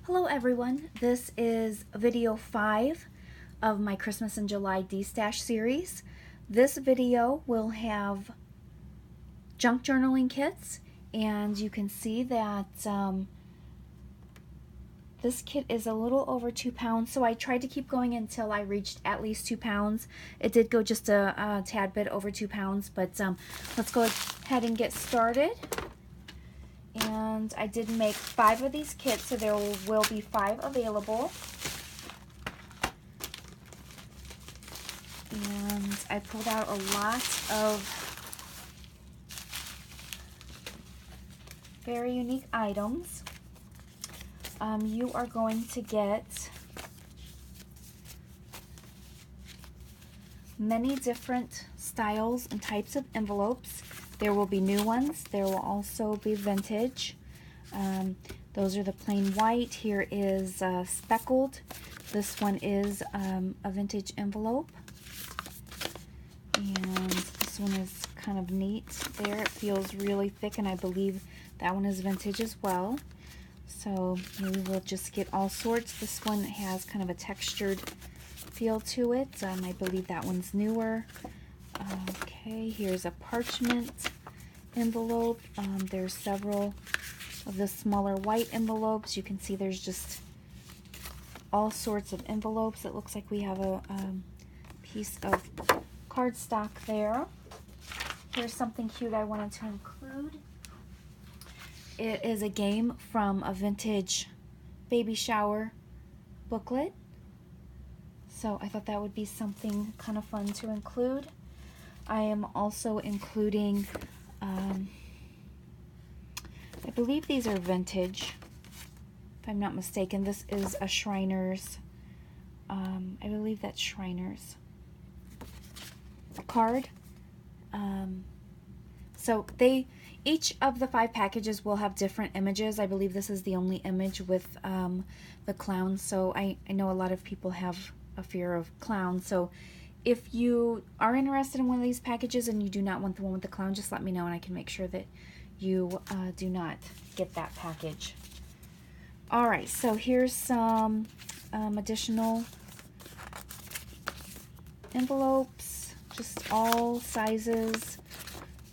Hello everyone, this is video 5 of my Christmas in July Destash series. This video will have junk journaling kits, and you can see that this kit is a little over 2 pounds, so I tried to keep going until I reached at least 2 pounds. It did go just a tad bit over 2 pounds, but let's go ahead and get started. And I did make 5 of these kits, so there will be 5 available. And I pulled out a lot of very unique items. You are going to get many different styles and types of envelopes. There will be new ones. There will also be vintage. Those are the plain white. Here is speckled. This one is a vintage envelope. And this one is kind of neat there. It feels really thick, and I believe that one is vintage as well. So we will just get all sorts. This one has kind of a textured feel to it. I believe that one's newer. Okay, here's a parchment envelope. There's several of the smaller white envelopes. You can see there's just all sorts of envelopes. It looks like we have a piece of cardstock there. Here's something cute I wanted to include. It is a game from a vintage baby shower booklet. So I thought that would be something kind of fun to include. I am also including, I believe these are vintage, if I'm not mistaken. This is a Shriners, I believe that's Shriners card. So each of the 5 packages will have different images. I believe this is the only image with the clown, so I know a lot of people have a fear of clowns. So if you are interested in one of these packages and you do not want the one with the clown, just let me know and I can make sure that you do not get that package. Alright, so here's some additional envelopes, just all sizes,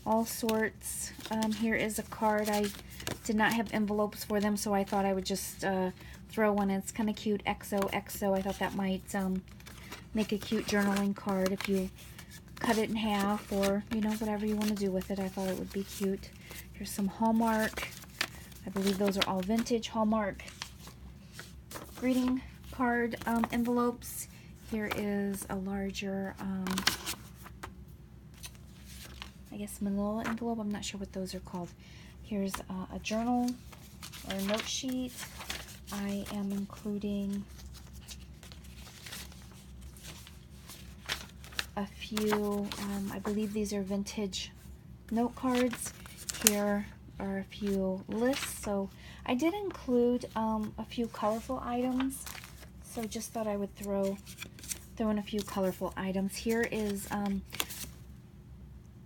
all sorts. Here is a card. I did not have envelopes for them, so I thought I would just throw one. It's kind of cute, XOXO. I thought that might make a cute journaling card if you cut it in half, or you know, whatever you want to do with it. I thought it would be cute. Here's some Hallmark. I believe those are all vintage Hallmark greeting card envelopes. Here is a larger I guess manila envelope. I'm not sure what those are called. Here's a journal or a note sheet. I am including a few, I believe these are vintage note cards. Here are a few lists. So I did include a few colorful items. So just thought I would throw in a few colorful items. Here is a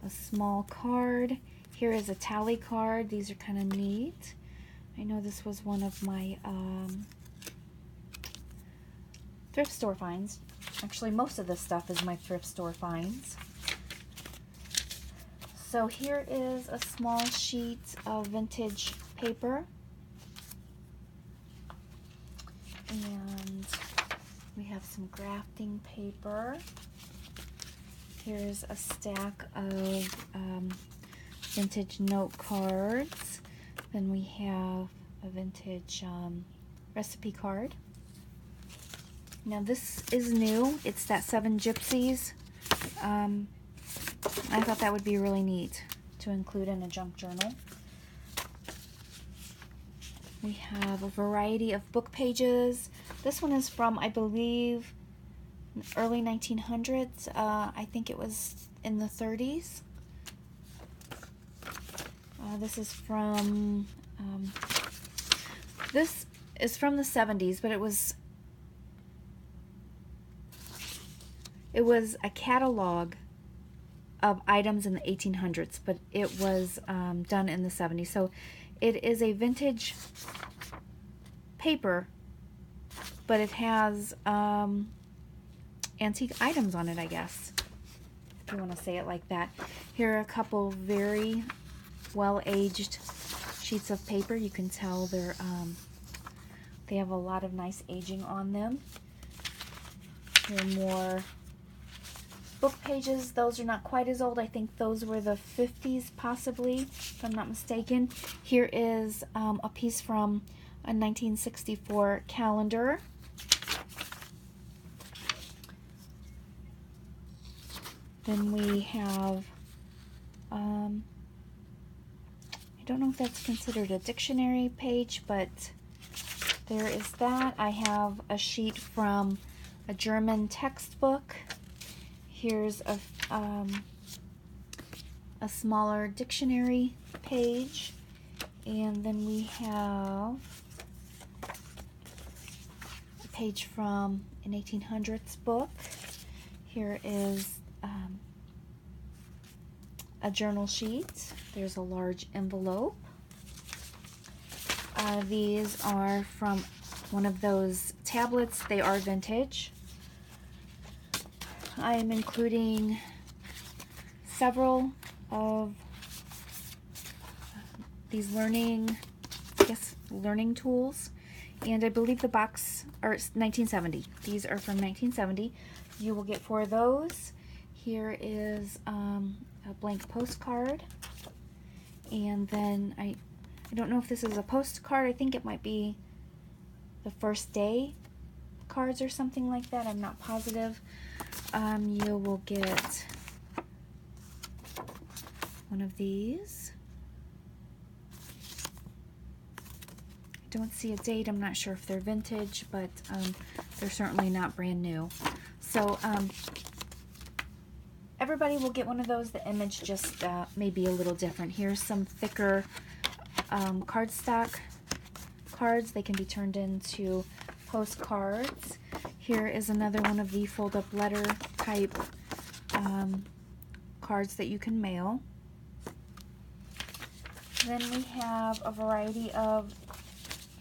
small card. Here is a tally card. These are kind of neat. I know this was one of my thrift store finds. Actually, most of this stuff is my thrift store finds. So here is a small sheet of vintage paper. And we have some grafting paper. Here's a stack of vintage note cards. Then we have a vintage recipe card. Now this is new. It's that 7 Gypsies. I thought that would be really neat to include in a junk journal. We have a variety of book pages. This one is from, I believe, early 1900s. I think it was in the 30s. This is from the 70s, but it was a catalog of items in the 1800s, but it was done in the 70s. So it is a vintage paper but it has antique items on it, I guess, if you want to say it like that. Here are a couple very well-aged sheets of paper. You can tell they have a lot of nice aging on them. Here are more book pages. Those are not quite as old. I think those were the 50s possibly, if I'm not mistaken. Here is a piece from a 1964 calendar. Then we have, I don't know if that's considered a dictionary page, but there is that. I have a sheet from a German textbook. Here's a smaller dictionary page. And then we have a page from an 1800s book. Here is a journal sheet. There's a large envelope. These are from one of those tablets. They are vintage. I am including several of these learning tools, and I believe the box are 1970. These are from 1970. You will get 4 of those. Here is a blank postcard, and then I don't know if this is a postcard. I think it might be the first day cards or something like that. I'm not positive. You will get one of these. I don't see a date. I'm not sure if they're vintage, but they're certainly not brand new. So everybody will get one of those. The image just may be a little different. Here's some thicker cardstock cards. They can be turned into postcards. Here is another one of the fold-up letter type cards that you can mail. Then we have a variety of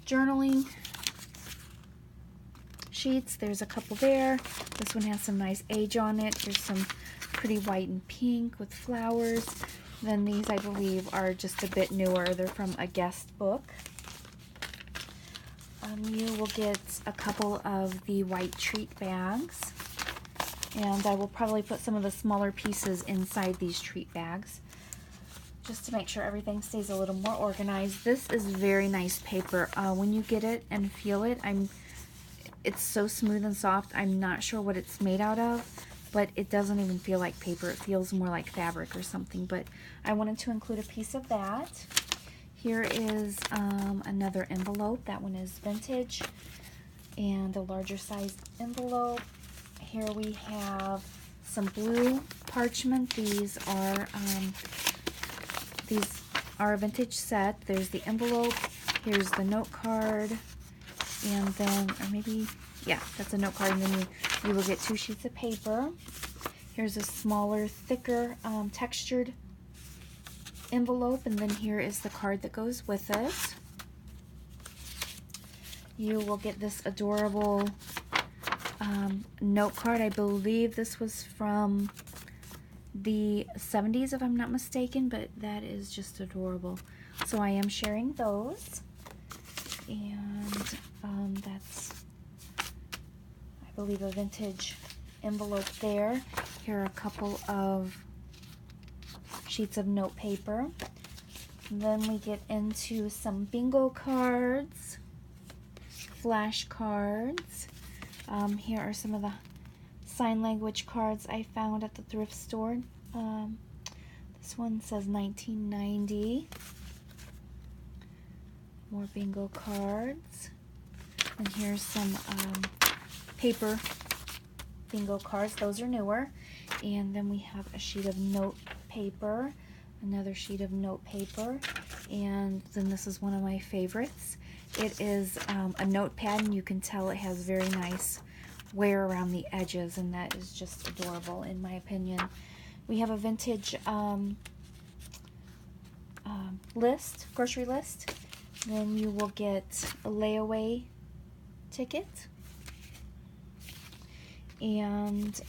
journaling sheets. There's a couple there. This one has some nice age on it. There's some pretty white and pink with flowers. Then these, I believe, are just a bit newer. They're from a guest book. You will get a couple of the white treat bags, and I will probably put some of the smaller pieces inside these treat bags just to make sure everything stays a little more organized. This is very nice paper. When you get it and feel it, it's so smooth and soft. I'm not sure what it's made out of, but it doesn't even feel like paper. It feels more like fabric or something, but I wanted to include a piece of that. Here is another envelope. That one is vintage and a larger size envelope. Here we have some blue parchment. These are a vintage set. There's the envelope. Here's the note card, and then, or maybe, yeah, that's a note card. And then you will get 2 sheets of paper. Here's a smaller, thicker, textured envelope, and then here is the card that goes with it. You will get this adorable note card. I believe this was from the 70s, if I'm not mistaken, but that is just adorable. So I am sharing those, and that's, I believe, a vintage envelope there. Here are a couple of sheets of note paper. And then we get into some bingo cards, flashcards. Here are some of the sign language cards I found at the thrift store. This one says 1990. More bingo cards. And here's some paper bingo cards. Those are newer. And then we have a sheet of note paper, another sheet of note paper, and then this is one of my favorites. It is a notepad, and you can tell it has very nice wear around the edges, and that is just adorable in my opinion. We have a vintage grocery list. Then you will get a layaway ticket. and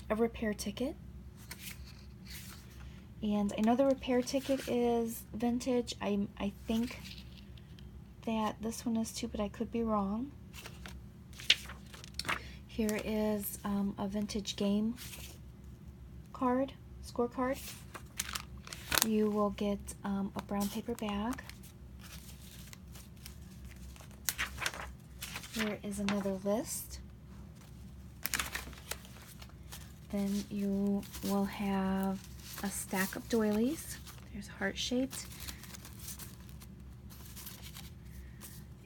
a repair ticket. And I know the repair ticket is vintage. I think that this one is too, but I could be wrong. Here is a vintage game card, scorecard. You will get a brown paper bag. Here is another list. Then you will have a stack of doilies. There's heart-shaped.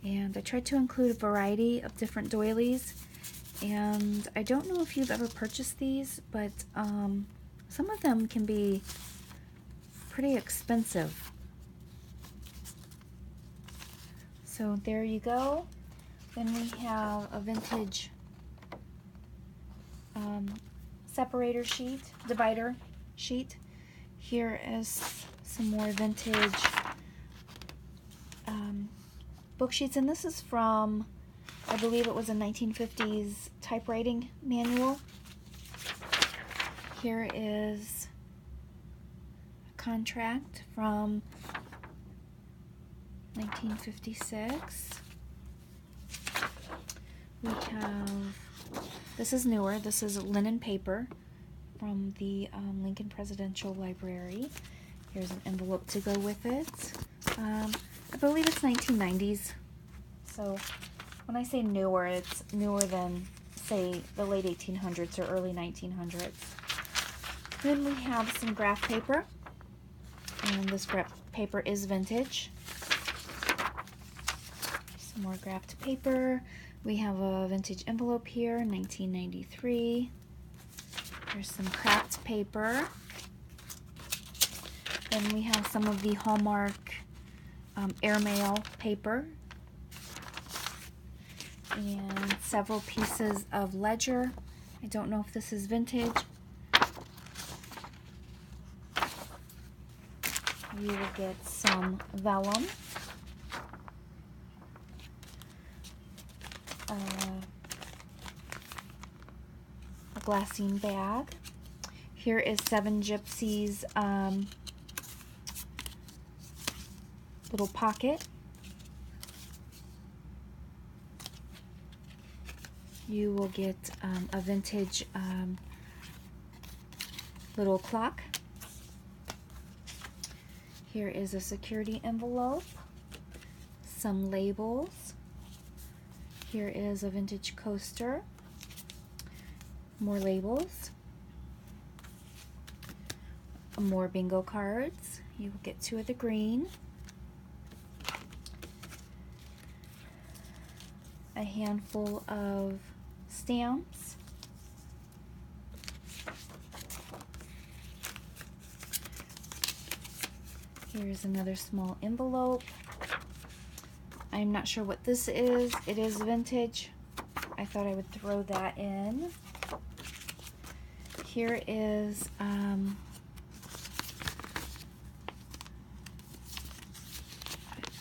And I tried to include a variety of different doilies. And I don't know if you've ever purchased these, but some of them can be pretty expensive. So there you go. Then we have a vintage separator sheet, divider sheet. Here is some more vintage book sheets, and this is from, I believe it was a 1950s typewriting manual. Here is a contract from 1956. We have, this is newer, this is linen paper from the Lincoln Presidential Library. Here's an envelope to go with it. I believe it's 1990s. So when I say newer, it's newer than, say, the late 1800s or early 1900s. Then we have some graph paper. And this graph paper is vintage. Some more graphed paper. We have a vintage envelope here, 1993. There's some craft paper. Then we have some of the Hallmark airmail paper. And several pieces of ledger. I don't know if this is vintage. You will get some vellum. A glassine bag. Here is Seven Gypsies little pocket. You will get a vintage little clock. Here is a security envelope, some labels. Here is a vintage coaster, more labels, more bingo cards. You will get 2 of the green, a handful of stamps, here's another small envelope. I'm not sure what this is. It is vintage. I thought I would throw that in. Here is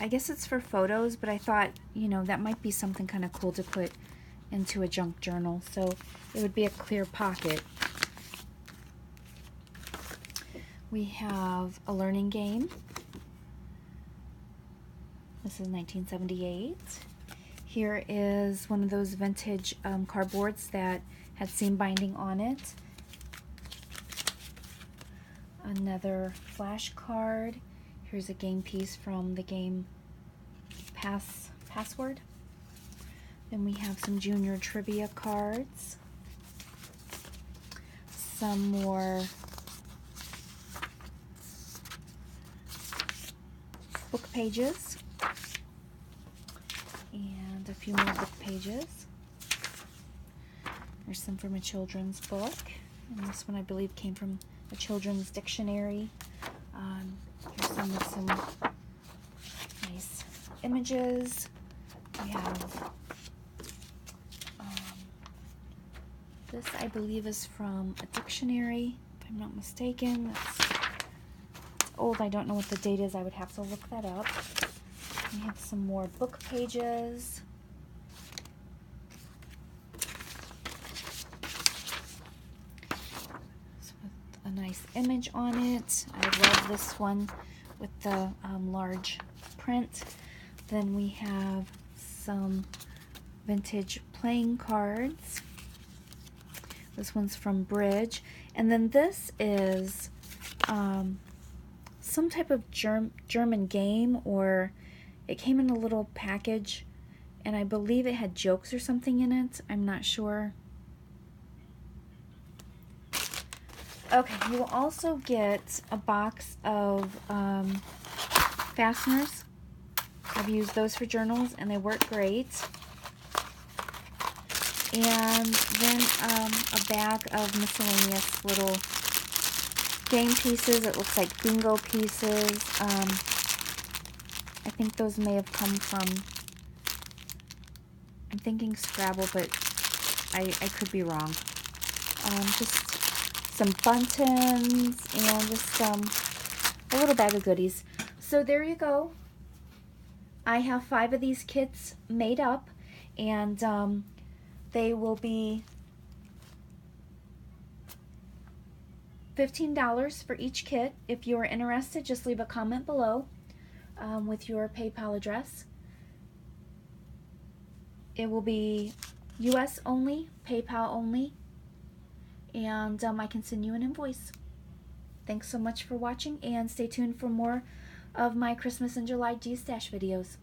I guess it's for photos, but I thought, you know, that might be something kind of cool to put into a junk journal. So it would be a clear pocket. We have a learning game. This is 1978. Here is one of those vintage cardboards that had seam binding on it. Another flashcard. Here's a game piece from the game Password. Then we have some junior trivia cards. Some more book pages. And a few more book pages. There's some from a children's book. And this one I believe came from a children's dictionary. Here's some nice images. We have this, I believe, is from a dictionary, if I'm not mistaken. It's old. I don't know what the date is. I would have to look that up. We have some more book pages. a nice image on it. I love this one with the large print. Then we have some vintage playing cards. This one's from Bridge. And then this is some type of German game, or it came in a little package, and I believe it had jokes or something in it. I'm not sure. Okay, you will also get a box of fasteners. I've used those for journals and they work great. And then a bag of miscellaneous little game pieces. It looks like bingo pieces. I think those may have come from, I'm thinking Scrabble, but I could be wrong. Just some buttons and just a little bag of goodies. So there you go. I have 5 of these kits made up, and they will be $15 for each kit. If you are interested, just leave a comment below with your PayPal address. It will be US only, PayPal only, and I can send you an invoice. Thanks so much for watching, and stay tuned for more of my Christmas and July Destash videos.